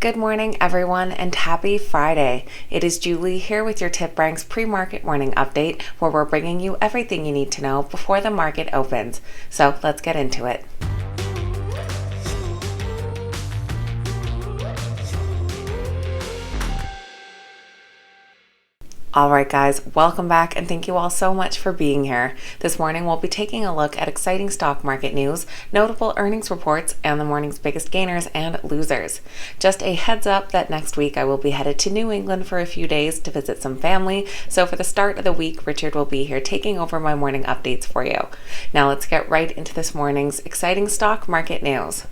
Good morning, everyone, and happy Friday. It is Julie here with your TipRanks pre-market morning update, where we're bringing you everything you need to know before the market opens. So let's get into it. Alright guys, welcome back and thank you all so much for being here. This morning we'll be taking a look at exciting stock market news, notable earnings reports, and the morning's biggest gainers and losers. Just a heads up that next week I will be headed to New England for a few days to visit some family, so for the start of the week Richard will be here taking over my morning updates for you. Now let's get right into this morning's exciting stock market news.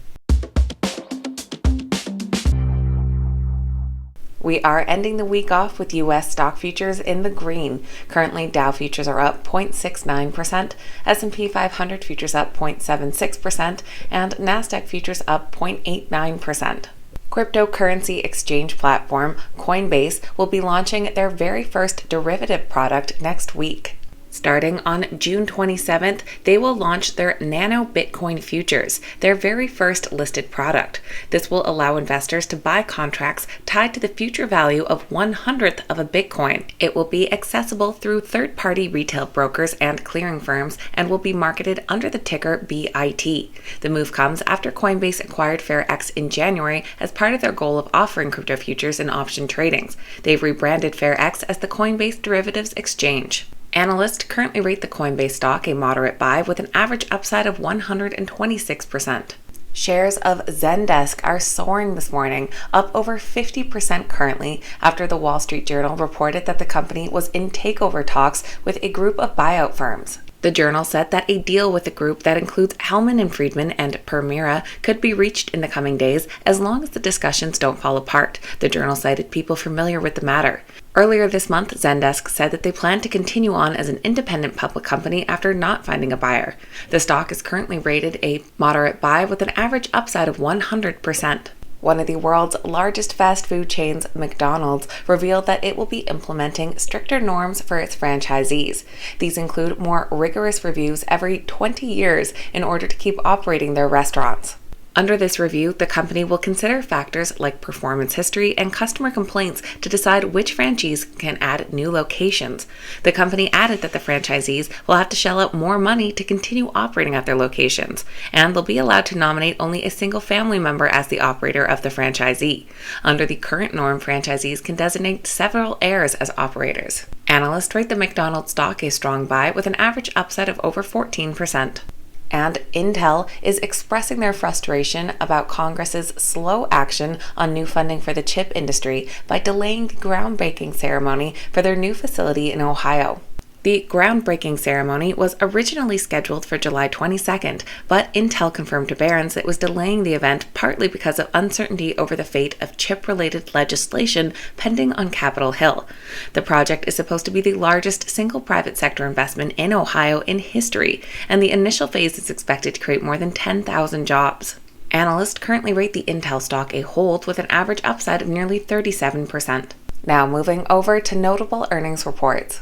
We are ending the week off with U.S. stock futures in the green. Currently, Dow futures are up 0.69%, S&P 500 futures up 0.76%, and NASDAQ futures up 0.89%. Cryptocurrency exchange platform Coinbase will be launching their very first derivative product next week. Starting on June 27th, they will launch their Nano Bitcoin futures, their very first listed product. This will allow investors to buy contracts tied to the future value of 1/100th of a Bitcoin. It will be accessible through third-party retail brokers and clearing firms and will be marketed under the ticker BIT. The move comes after Coinbase acquired FairX in January as part of their goal of offering crypto futures and option tradings. They've rebranded FairX as the Coinbase Derivatives Exchange. Analysts currently rate the Coinbase stock a moderate buy with an average upside of 126%. Shares of Zendesk are soaring this morning, up over 50% currently after the Wall Street Journal reported that the company was in takeover talks with a group of buyout firms. The journal said that a deal with the group that includes Hellman & Friedman and Permira could be reached in the coming days as long as the discussions don't fall apart. The journal cited people familiar with the matter. Earlier this month, Zendesk said that they plan to continue on as an independent public company after not finding a buyer. The stock is currently rated a moderate buy with an average upside of 100%. One of the world's largest fast food chains, McDonald's, revealed that it will be implementing stricter norms for its franchisees. These include more rigorous reviews every 20 years in order to keep operating their restaurants. Under this review, the company will consider factors like performance history and customer complaints to decide which franchisees can add new locations. The company added that the franchisees will have to shell out more money to continue operating at their locations, and they'll be allowed to nominate only a single family member as the operator of the franchisee. Under the current norm, franchisees can designate several heirs as operators. Analysts rate the McDonald's stock a strong buy with an average upside of over 14%. And Intel is expressing their frustration about Congress's slow action on new funding for the chip industry by delaying the groundbreaking ceremony for their new facility in Ohio. The groundbreaking ceremony was originally scheduled for July 22nd, but Intel confirmed to Barron's it was delaying the event partly because of uncertainty over the fate of chip-related legislation pending on Capitol Hill. The project is supposed to be the largest single private sector investment in Ohio in history, and the initial phase is expected to create more than 10,000 jobs. Analysts currently rate the Intel stock a hold with an average upside of nearly 37%. Now moving over to notable earnings reports.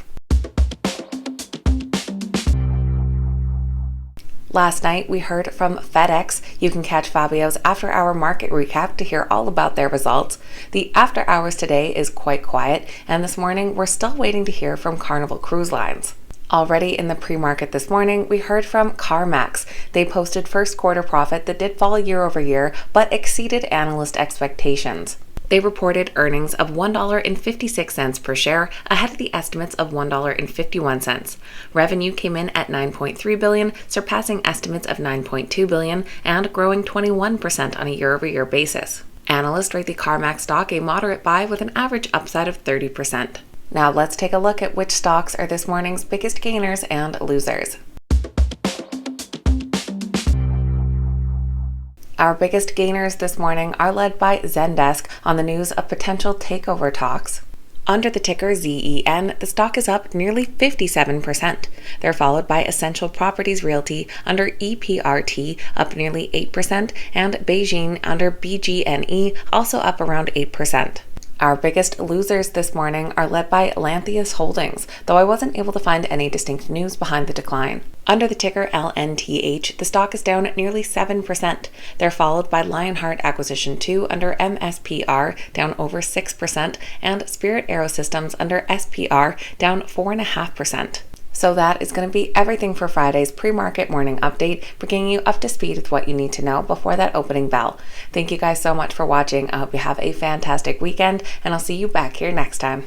Last night, we heard from FedEx. You can catch Fabio's after-hour market recap to hear all about their results. The after hours today is quite quiet, and this morning we're still waiting to hear from Carnival Cruise Lines. Already in the pre-market this morning, we heard from CarMax. They posted first quarter profit that did fall year over year, but exceeded analyst expectations. They reported earnings of $1.56 per share, ahead of the estimates of $1.51. Revenue came in at $9.3 billion, surpassing estimates of $9.2 billion, and growing 21% on a year-over-year basis. Analysts rate the CarMax stock a moderate buy with an average upside of 30%. Now let's take a look at which stocks are this morning's biggest gainers and losers. Our biggest gainers this morning are led by Zendesk on the news of potential takeover talks. Under the ticker ZEN, the stock is up nearly 57%. They're followed by Essential Properties Realty under EPRT, up nearly 8%, and Beijing under BGNE, also up around 8%. Our biggest losers this morning are led by Lantheus Holdings, though I wasn't able to find any distinct news behind the decline. Under the ticker LNTH, the stock is down nearly 7%. They're followed by Lionheart Acquisition 2 under MSPR, down over 6%, and Spirit Aerosystems under SPR, down 4.5%. So that is going to be everything for Friday's pre-market morning update, bringing you up to speed with what you need to know before that opening bell. Thank you guys so much for watching. I hope you have a fantastic weekend, and I'll see you back here next time.